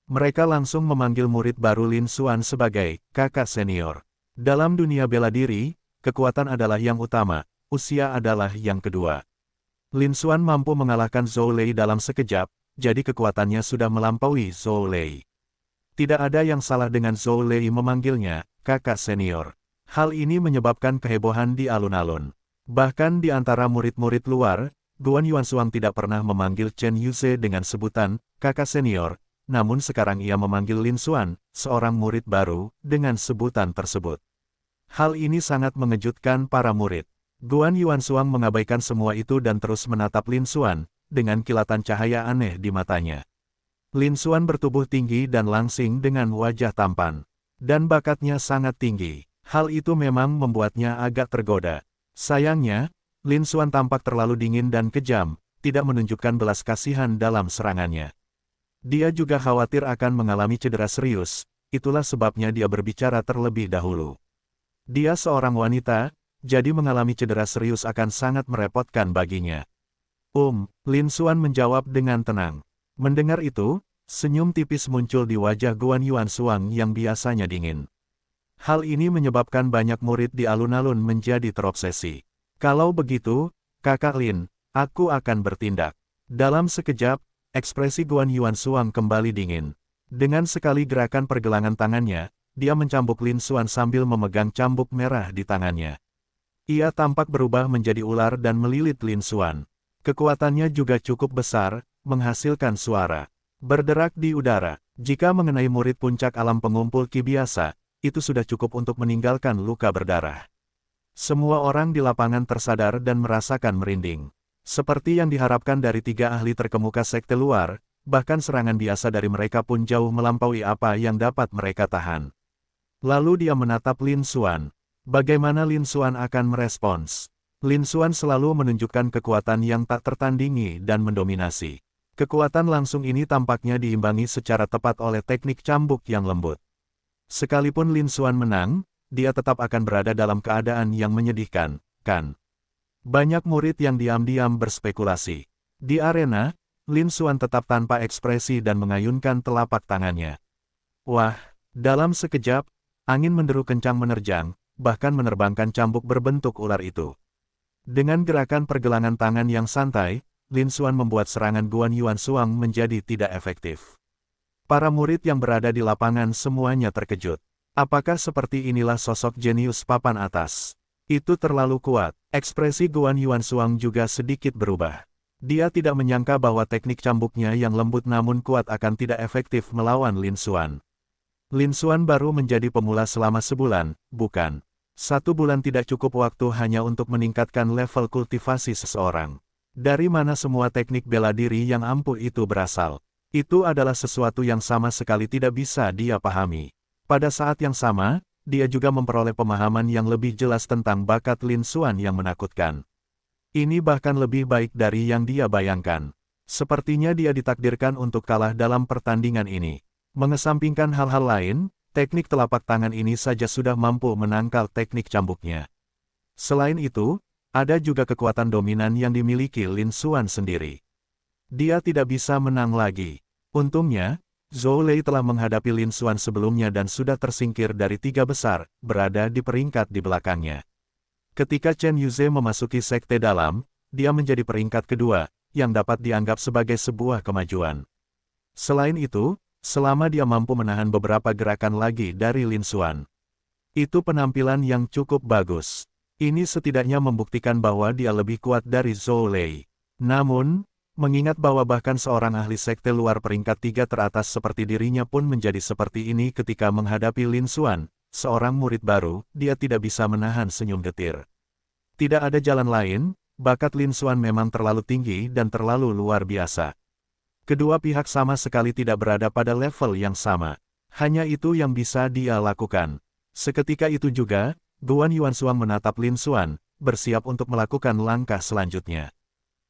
Mereka langsung memanggil murid baru Lin Xuan sebagai kakak senior. Dalam dunia bela diri, kekuatan adalah yang utama, usia adalah yang kedua. Lin Xuan mampu mengalahkan Zhou Lei dalam sekejap, jadi kekuatannya sudah melampaui Zhou Lei. Tidak ada yang salah dengan Zhou Lei memanggilnya kakak senior. Hal ini menyebabkan kehebohan di alun-alun. Bahkan di antara murid-murid luar, Guan Yuansuang tidak pernah memanggil Chen Yuze dengan sebutan kakak senior, namun sekarang ia memanggil Lin Xuan, seorang murid baru, dengan sebutan tersebut. Hal ini sangat mengejutkan para murid. Guan Yuansuang mengabaikan semua itu dan terus menatap Lin Xuan, dengan kilatan cahaya aneh di matanya. Lin Xuan bertubuh tinggi dan langsing dengan wajah tampan. Dan bakatnya sangat tinggi. Hal itu memang membuatnya agak tergoda. Sayangnya, Lin Xuan tampak terlalu dingin dan kejam, tidak menunjukkan belas kasihan dalam serangannya. Dia juga khawatir akan mengalami cedera serius, itulah sebabnya dia berbicara terlebih dahulu. Dia seorang wanita, jadi mengalami cedera serius akan sangat merepotkan baginya. Lin Xuan menjawab dengan tenang. Mendengar itu, senyum tipis muncul di wajah Guan Yuansuang yang biasanya dingin. Hal ini menyebabkan banyak murid di alun-alun menjadi terobsesi. Kalau begitu, kakak Lin, aku akan bertindak. Dalam sekejap, ekspresi Guan Yuansuang kembali dingin. Dengan sekali gerakan pergelangan tangannya, dia mencambuk Lin Xuan sambil memegang cambuk merah di tangannya. Ia tampak berubah menjadi ular dan melilit Lin Xuan. Kekuatannya juga cukup besar, menghasilkan suara berderak di udara. Jika mengenai murid puncak alam pengumpul Qi biasa, itu sudah cukup untuk meninggalkan luka berdarah. Semua orang di lapangan tersadar dan merasakan merinding. Seperti yang diharapkan dari 3 ahli terkemuka sekte luar, bahkan serangan biasa dari mereka pun jauh melampaui apa yang dapat mereka tahan. Lalu dia menatap Lin Xuan. Bagaimana Lin Xuan akan merespons? Lin Xuan selalu menunjukkan kekuatan yang tak tertandingi dan mendominasi. Kekuatan langsung ini tampaknya diimbangi secara tepat oleh teknik cambuk yang lembut. Sekalipun Lin Xuan menang, dia tetap akan berada dalam keadaan yang menyedihkan, kan? Banyak murid yang diam-diam berspekulasi. Di arena, Lin Xuan tetap tanpa ekspresi dan mengayunkan telapak tangannya. Wah, dalam sekejap, angin menderu kencang menerjang, bahkan menerbangkan cambuk berbentuk ular itu. Dengan gerakan pergelangan tangan yang santai, Lin Xuan membuat serangan Guan Yuansuang menjadi tidak efektif. Para murid yang berada di lapangan semuanya terkejut. Apakah seperti inilah sosok jenius papan atas? Itu terlalu kuat. Ekspresi Guan Yuansuang juga sedikit berubah. Dia tidak menyangka bahwa teknik cambuknya yang lembut namun kuat akan tidak efektif melawan Lin Xuan. Lin Xuan baru menjadi pemula selama sebulan, bukan? 1 bulan tidak cukup waktu hanya untuk meningkatkan level kultivasi seseorang. Dari mana semua teknik bela diri yang ampuh itu berasal? Itu adalah sesuatu yang sama sekali tidak bisa dia pahami. Pada saat yang sama, dia juga memperoleh pemahaman yang lebih jelas tentang bakat Lin Xuan yang menakutkan. Ini bahkan lebih baik dari yang dia bayangkan. Sepertinya dia ditakdirkan untuk kalah dalam pertandingan ini. Mengesampingkan hal-hal lain, teknik telapak tangan ini saja sudah mampu menangkal teknik cambuknya. Selain itu, ada juga kekuatan dominan yang dimiliki Lin Xuan sendiri. Dia tidak bisa menang lagi. Untungnya, Zhou Lei telah menghadapi Lin Xuan sebelumnya dan sudah tersingkir dari 3 besar, berada di peringkat di belakangnya. Ketika Chen Yuze memasuki sekte dalam, dia menjadi peringkat kedua, yang dapat dianggap sebagai sebuah kemajuan. Selain itu, selama dia mampu menahan beberapa gerakan lagi dari Lin Xuan, itu penampilan yang cukup bagus. Ini setidaknya membuktikan bahwa dia lebih kuat dari Zhou Lei. Namun, mengingat bahwa bahkan seorang ahli sekte luar peringkat 3 teratas seperti dirinya pun menjadi seperti ini ketika menghadapi Lin Xuan, seorang murid baru, dia tidak bisa menahan senyum getir. Tidak ada jalan lain, bakat Lin Xuan memang terlalu tinggi dan terlalu luar biasa. Kedua pihak sama sekali tidak berada pada level yang sama. Hanya itu yang bisa dia lakukan. Seketika itu juga, Guan Yuansuang menatap Lin Xuan, bersiap untuk melakukan langkah selanjutnya.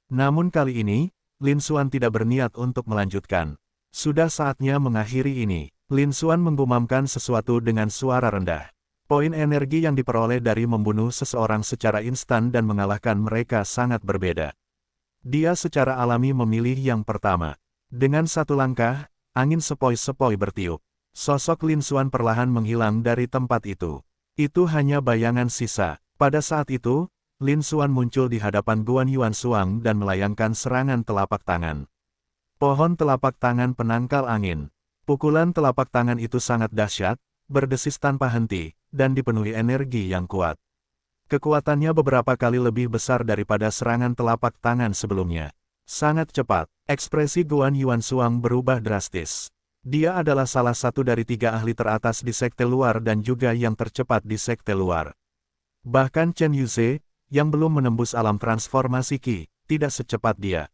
Namun kali ini, Lin Xuan tidak berniat untuk melanjutkan. Sudah saatnya mengakhiri ini. Lin Xuan menggumamkan sesuatu dengan suara rendah. Poin energi yang diperoleh dari membunuh seseorang secara instan dan mengalahkan mereka sangat berbeda. Dia secara alami memilih yang pertama. Dengan satu langkah, angin sepoi-sepoi bertiup. Sosok Lin Xuan perlahan menghilang dari tempat itu. Itu hanya bayangan sisa. Pada saat itu, Lin Xuan muncul di hadapan Guan Yuansuang dan melayangkan serangan telapak tangan. Pohon telapak tangan penangkal angin. Pukulan telapak tangan itu sangat dahsyat, berdesis tanpa henti, dan dipenuhi energi yang kuat. Kekuatannya beberapa kali lebih besar daripada serangan telapak tangan sebelumnya. Sangat cepat, ekspresi Guan Yuansuang berubah drastis. Dia adalah salah satu dari 3 ahli teratas di sekte luar dan juga yang tercepat di sekte luar. Bahkan Chen Yuze, yang belum menembus alam transformasi Qi, tidak secepat dia.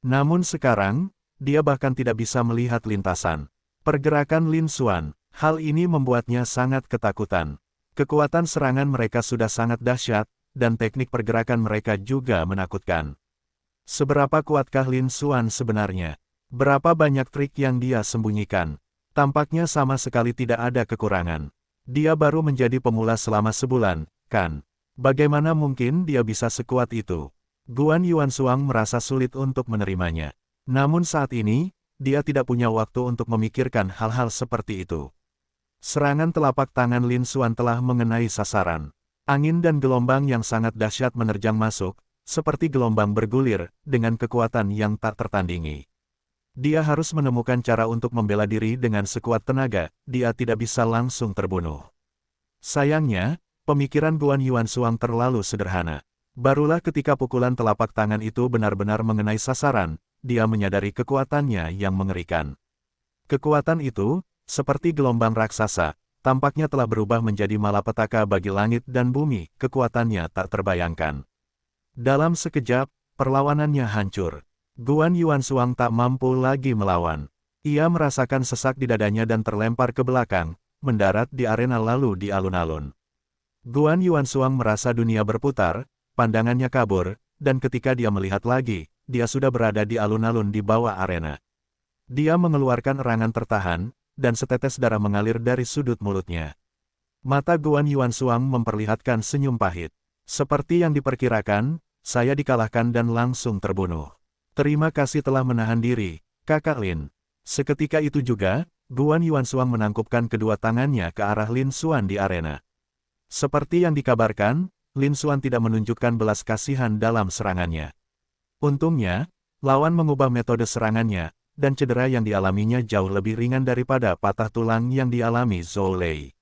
Namun sekarang, dia bahkan tidak bisa melihat lintasan pergerakan Lin Xuan. Hal ini membuatnya sangat ketakutan. Kekuatan serangan mereka sudah sangat dahsyat, dan teknik pergerakan mereka juga menakutkan. Seberapa kuatkah Lin Xuan sebenarnya? Berapa banyak trik yang dia sembunyikan? Tampaknya sama sekali tidak ada kekurangan. Dia baru menjadi pemula selama sebulan, kan? Bagaimana mungkin dia bisa sekuat itu? Guan Yuansuang merasa sulit untuk menerimanya. Namun saat ini, dia tidak punya waktu untuk memikirkan hal-hal seperti itu. Serangan telapak tangan Lin Xuan telah mengenai sasaran. Angin dan gelombang yang sangat dahsyat menerjang masuk, seperti gelombang bergulir, dengan kekuatan yang tak tertandingi. Dia harus menemukan cara untuk membela diri dengan sekuat tenaga, dia tidak bisa langsung terbunuh. Sayangnya, pemikiran Guan Yuansuang terlalu sederhana. Barulah ketika pukulan telapak tangan itu benar-benar mengenai sasaran, dia menyadari kekuatannya yang mengerikan. Kekuatan itu, seperti gelombang raksasa, tampaknya telah berubah menjadi malapetaka bagi langit dan bumi, kekuatannya tak terbayangkan. Dalam sekejap, perlawanannya hancur. Guan Yuansuang tak mampu lagi melawan. Ia merasakan sesak di dadanya dan terlempar ke belakang, mendarat di arena lalu di alun-alun. Guan Yuansuang merasa dunia berputar, pandangannya kabur, dan ketika dia melihat lagi, dia sudah berada di alun-alun di bawah arena. Dia mengeluarkan erangan tertahan, dan setetes darah mengalir dari sudut mulutnya. Mata Guan Yuansuang memperlihatkan senyum pahit. Seperti yang diperkirakan, saya dikalahkan dan langsung terbunuh. Terima kasih telah menahan diri, Kakak Lin. Seketika itu juga, Guan Yuansuang menangkupkan kedua tangannya ke arah Lin Xuan di arena. Seperti yang dikabarkan, Lin Xuan tidak menunjukkan belas kasihan dalam serangannya. Untungnya, lawan mengubah metode serangannya, dan cedera yang dialaminya jauh lebih ringan daripada patah tulang yang dialami Zhou Lei.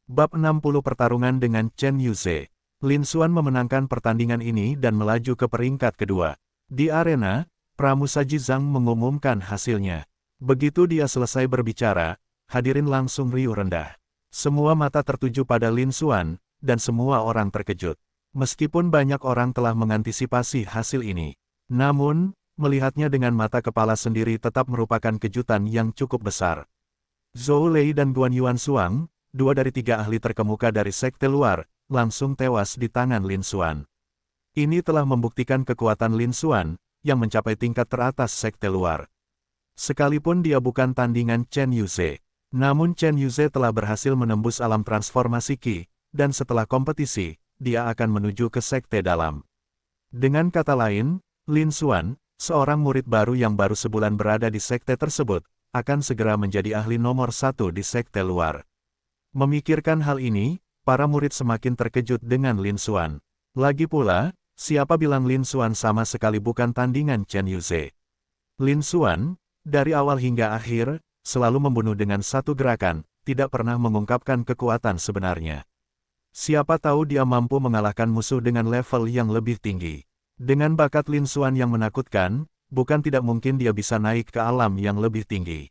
Bab 60 Pertarungan dengan Chen Yuze. Lin Xuan memenangkan pertandingan ini dan melaju ke peringkat kedua. Di arena, Pramusaji Zhang mengumumkan hasilnya. Begitu dia selesai berbicara, hadirin langsung riuh rendah. Semua mata tertuju pada Lin Xuan, dan semua orang terkejut. Meskipun banyak orang telah mengantisipasi hasil ini. Namun, melihatnya dengan mata kepala sendiri tetap merupakan kejutan yang cukup besar. Zhou Lei dan Guan Yuansuang, 2 dari 3 ahli terkemuka dari sekte luar, langsung tewas di tangan Lin Xuan. Ini telah membuktikan kekuatan Lin Xuan, yang mencapai tingkat teratas sekte luar. Sekalipun dia bukan tandingan Chen Yuze, namun Chen Yuze telah berhasil menembus alam transformasi Qi, dan setelah kompetisi, dia akan menuju ke sekte dalam. Dengan kata lain, Lin Xuan, seorang murid baru yang baru sebulan berada di sekte tersebut, akan segera menjadi ahli nomor 1 di sekte luar. Memikirkan hal ini, para murid semakin terkejut dengan Lin Xuan. Lagi pula, Siapa bilang Lin Xuan sama sekali bukan tandingan Chen Yuze? Lin Xuan, dari awal hingga akhir, selalu membunuh dengan satu gerakan, tidak pernah mengungkapkan kekuatan sebenarnya. Siapa tahu dia mampu mengalahkan musuh dengan level yang lebih tinggi. Dengan bakat Lin Xuan yang menakutkan, bukan tidak mungkin dia bisa naik ke alam yang lebih tinggi.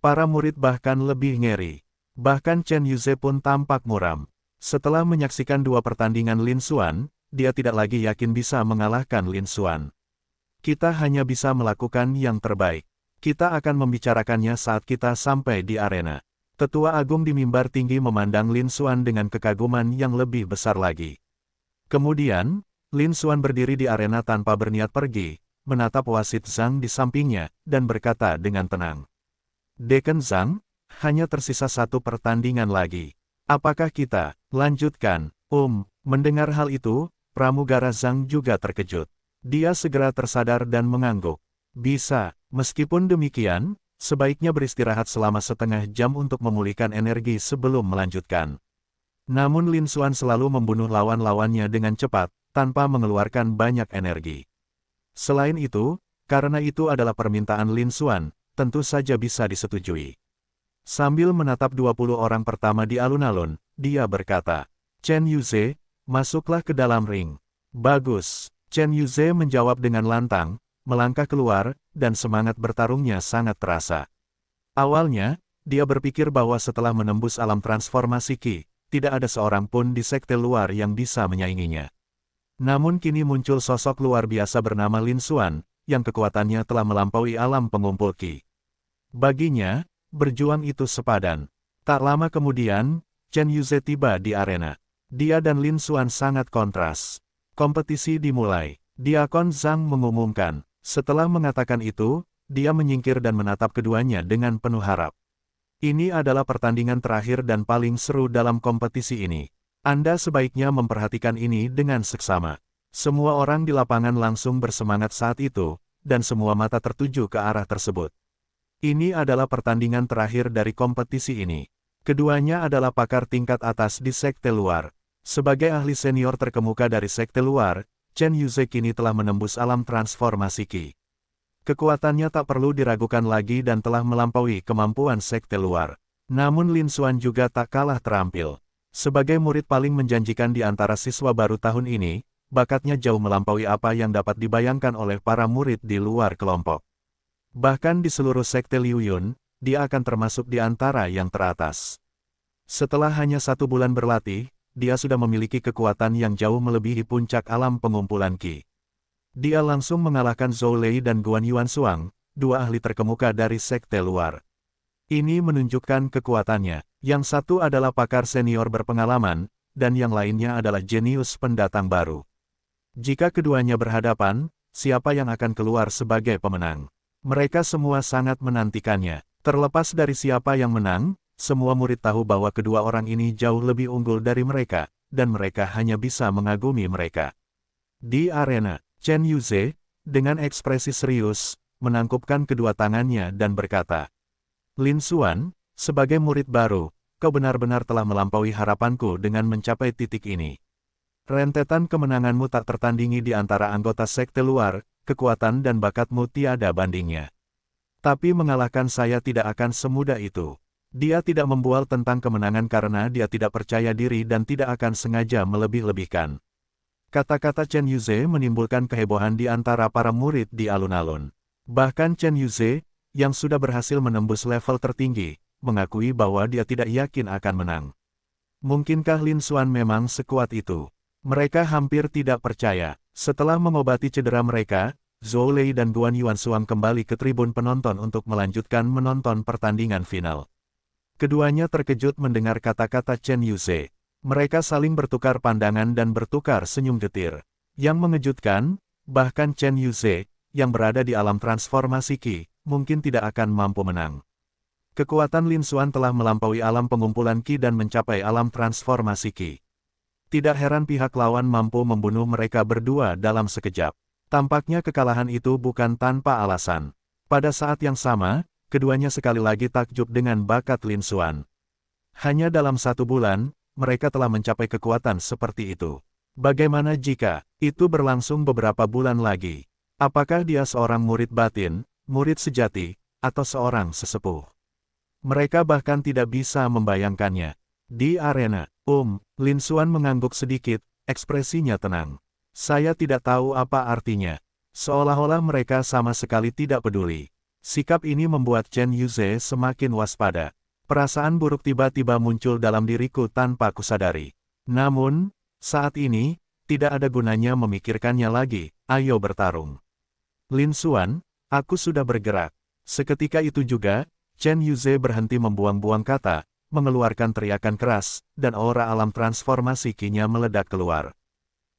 Para murid bahkan lebih ngeri. Bahkan Chen Yuze pun tampak muram. Setelah menyaksikan dua pertandingan Lin Xuan, dia tidak lagi yakin bisa mengalahkan Lin Xuan. Kita hanya bisa melakukan yang terbaik. Kita akan membicarakannya saat kita sampai di arena. Tetua Agung di mimbar tinggi memandang Lin Xuan dengan kekaguman yang lebih besar lagi. Kemudian, Lin Xuan berdiri di arena tanpa berniat pergi, menatap wasit Zhang di sampingnya, dan berkata dengan tenang. Deken Zhang, hanya tersisa satu pertandingan lagi. Apakah kita lanjutkan? Mendengar hal itu, pramugara Zhang juga terkejut. Dia segera tersadar dan mengangguk. Bisa, meskipun demikian, sebaiknya beristirahat selama setengah jam untuk memulihkan energi sebelum melanjutkan. Namun Lin Xuan selalu membunuh lawan-lawannya dengan cepat, tanpa mengeluarkan banyak energi. Selain itu, karena itu adalah permintaan Lin Xuan, tentu saja bisa disetujui. Sambil menatap 20 orang pertama di alun-alun, dia berkata, Chen Yuze, masuklah ke dalam ring. Bagus. Chen Yuze menjawab dengan lantang, melangkah keluar, dan semangat bertarungnya sangat terasa. Awalnya, dia berpikir bahwa setelah menembus alam transformasi Qi, tidak ada seorang pun di sekte luar yang bisa menyainginya. Namun kini muncul sosok luar biasa bernama Lin Xuan, yang kekuatannya telah melampaui alam pengumpul Qi. Baginya, berjuang itu sepadan. Tak lama kemudian, Chen Yuze tiba di arena. Dia dan Lin Xuan sangat kontras. Kompetisi dimulai. Diakon Zhang mengumumkan. Setelah mengatakan itu, dia menyingkir dan menatap keduanya dengan penuh harap. Ini adalah pertandingan terakhir dan paling seru dalam kompetisi ini. Anda sebaiknya memperhatikan ini dengan seksama. Semua orang di lapangan langsung bersemangat saat itu, dan semua mata tertuju ke arah tersebut. Ini adalah pertandingan terakhir dari kompetisi ini. Keduanya adalah pakar tingkat atas di sekte luar. Sebagai ahli senior terkemuka dari sekte luar, Chen Yuze kini telah menembus alam transformasi Qi. Kekuatannya tak perlu diragukan lagi dan telah melampaui kemampuan sekte luar. Namun Lin Xuan juga tak kalah terampil. Sebagai murid paling menjanjikan di antara siswa baru tahun ini, bakatnya jauh melampaui apa yang dapat dibayangkan oleh para murid di luar kelompok. Bahkan di seluruh sekte Liu Yun, dia akan termasuk di antara yang teratas. Setelah hanya 1 bulan berlatih, dia sudah memiliki kekuatan yang jauh melebihi puncak alam pengumpulan Qi. Dia langsung mengalahkan Zhou Lei dan Guan Yuansuang, dua ahli terkemuka dari sekte luar. Ini menunjukkan kekuatannya. Yang satu adalah pakar senior berpengalaman, dan yang lainnya adalah jenius pendatang baru. Jika keduanya berhadapan, siapa yang akan keluar sebagai pemenang? Mereka semua sangat menantikannya. Terlepas dari siapa yang menang, semua murid tahu bahwa kedua orang ini jauh lebih unggul dari mereka, dan mereka hanya bisa mengagumi mereka. Di arena, Chen Yuze, dengan ekspresi serius, menangkupkan kedua tangannya dan berkata, Lin Xuan, sebagai murid baru, kau benar-benar telah melampaui harapanku dengan mencapai titik ini. Rentetan kemenanganmu tak tertandingi di antara anggota sekte luar, kekuatan dan bakatmu tiada bandingnya. Tapi mengalahkan saya tidak akan semudah itu. Dia tidak membual tentang kemenangan karena dia tidak percaya diri dan tidak akan sengaja melebih-lebihkan. Kata-kata Chen Yuze menimbulkan kehebohan di antara para murid di alun-alun. Bahkan Chen Yuze, yang sudah berhasil menembus level tertinggi, mengakui bahwa dia tidak yakin akan menang. Mungkinkah Lin Xuan memang sekuat itu? Mereka hampir tidak percaya. Setelah mengobati cedera mereka, Zhou Lei dan Guan Yuansuang kembali ke tribun penonton untuk melanjutkan menonton pertandingan final. Keduanya terkejut mendengar kata-kata Chen Yuze. Mereka saling bertukar pandangan dan bertukar senyum getir. Yang mengejutkan, bahkan Chen Yuze, yang berada di alam transformasi Qi, mungkin tidak akan mampu menang. Kekuatan Lin Xuan telah melampaui alam pengumpulan Qi dan mencapai alam transformasi Qi. Tidak heran pihak lawan mampu membunuh mereka berdua dalam sekejap. Tampaknya kekalahan itu bukan tanpa alasan. Pada saat yang sama, keduanya sekali lagi takjub dengan bakat Lin Xuan. Hanya dalam 1 bulan, mereka telah mencapai kekuatan seperti itu. Bagaimana jika itu berlangsung beberapa bulan lagi? Apakah dia seorang murid batin, murid sejati, atau seorang sesepuh? Mereka bahkan tidak bisa membayangkannya. Di arena, Lin Xuan mengangguk sedikit, ekspresinya tenang. Saya tidak tahu apa artinya. Seolah-olah mereka sama sekali tidak peduli. Sikap ini membuat Chen Yuze semakin waspada. Perasaan buruk tiba-tiba muncul dalam diriku tanpa kusadari. Namun, saat ini, tidak ada gunanya memikirkannya lagi, ayo bertarung. Lin Xuan, aku sudah bergerak. Seketika itu juga, Chen Yuze berhenti membuang-buang kata, mengeluarkan teriakan keras, dan aura alam transformasi Qi-nya meledak keluar.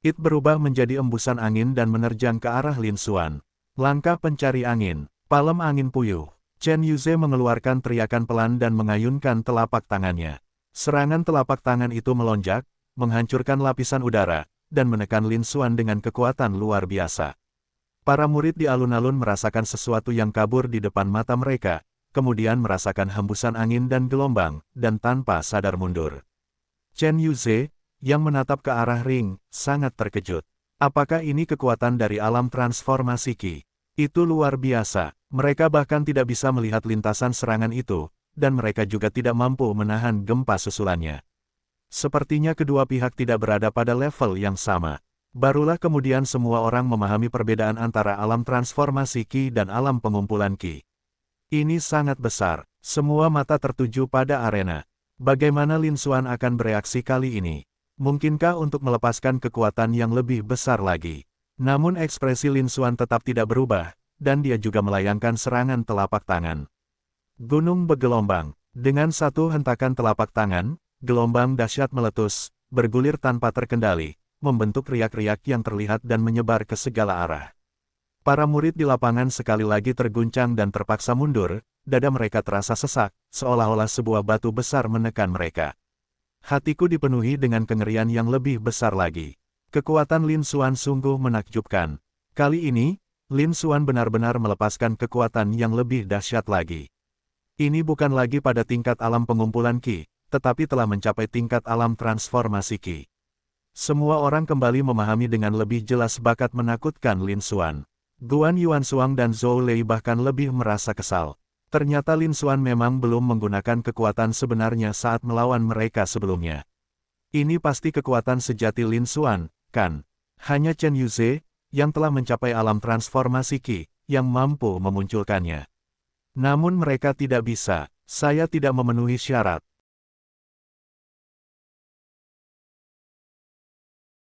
It berubah menjadi embusan angin dan menerjang ke arah Lin Xuan. Langkah pencari angin, palem angin puyuh. Chen Yuze mengeluarkan teriakan pelan dan mengayunkan telapak tangannya. Serangan telapak tangan itu melonjak, menghancurkan lapisan udara, dan menekan Lin Xuan dengan kekuatan luar biasa. Para murid di alun-alun merasakan sesuatu yang kabur di depan mata mereka, kemudian merasakan hembusan angin dan gelombang, dan tanpa sadar mundur. Chen Yuze, yang menatap ke arah ring, sangat terkejut. Apakah ini kekuatan dari alam transformasi Qi? Itu luar biasa. Mereka bahkan tidak bisa melihat lintasan serangan itu, dan mereka juga tidak mampu menahan gempa susulannya. Sepertinya kedua pihak tidak berada pada level yang sama. Barulah kemudian semua orang memahami perbedaan antara alam transformasi Qi dan alam pengumpulan Qi. Ini sangat besar. Semua mata tertuju pada arena. Bagaimana Lin Xuan akan bereaksi kali ini? Mungkinkah untuk melepaskan kekuatan yang lebih besar lagi? Namun ekspresi Lin Xuan tetap tidak berubah, dan dia juga melayangkan serangan telapak tangan. Gunung bergelombang. Dengan satu hentakan telapak tangan, gelombang dahsyat meletus, bergulir tanpa terkendali, membentuk riak-riak yang terlihat dan menyebar ke segala arah. Para murid di lapangan sekali lagi terguncang dan terpaksa mundur, dada mereka terasa sesak, seolah-olah sebuah batu besar menekan mereka. Hatiku dipenuhi dengan kengerian yang lebih besar lagi. Kekuatan Lin Xuan sungguh menakjubkan. Kali ini, Lin Xuan benar-benar melepaskan kekuatan yang lebih dahsyat lagi. Ini bukan lagi pada tingkat alam pengumpulan Qi, tetapi telah mencapai tingkat alam transformasi Qi. Semua orang kembali memahami dengan lebih jelas bakat menakutkan Lin Xuan. Guan Yuanshuang dan Zhou Lei bahkan lebih merasa kesal. Ternyata Lin Xuan memang belum menggunakan kekuatan sebenarnya saat melawan mereka sebelumnya. Ini pasti kekuatan sejati Lin Xuan, kan? Hanya Chen Yuze, yang telah mencapai alam transformasi Qi, yang mampu memunculkannya. Namun mereka tidak bisa, saya tidak memenuhi syarat,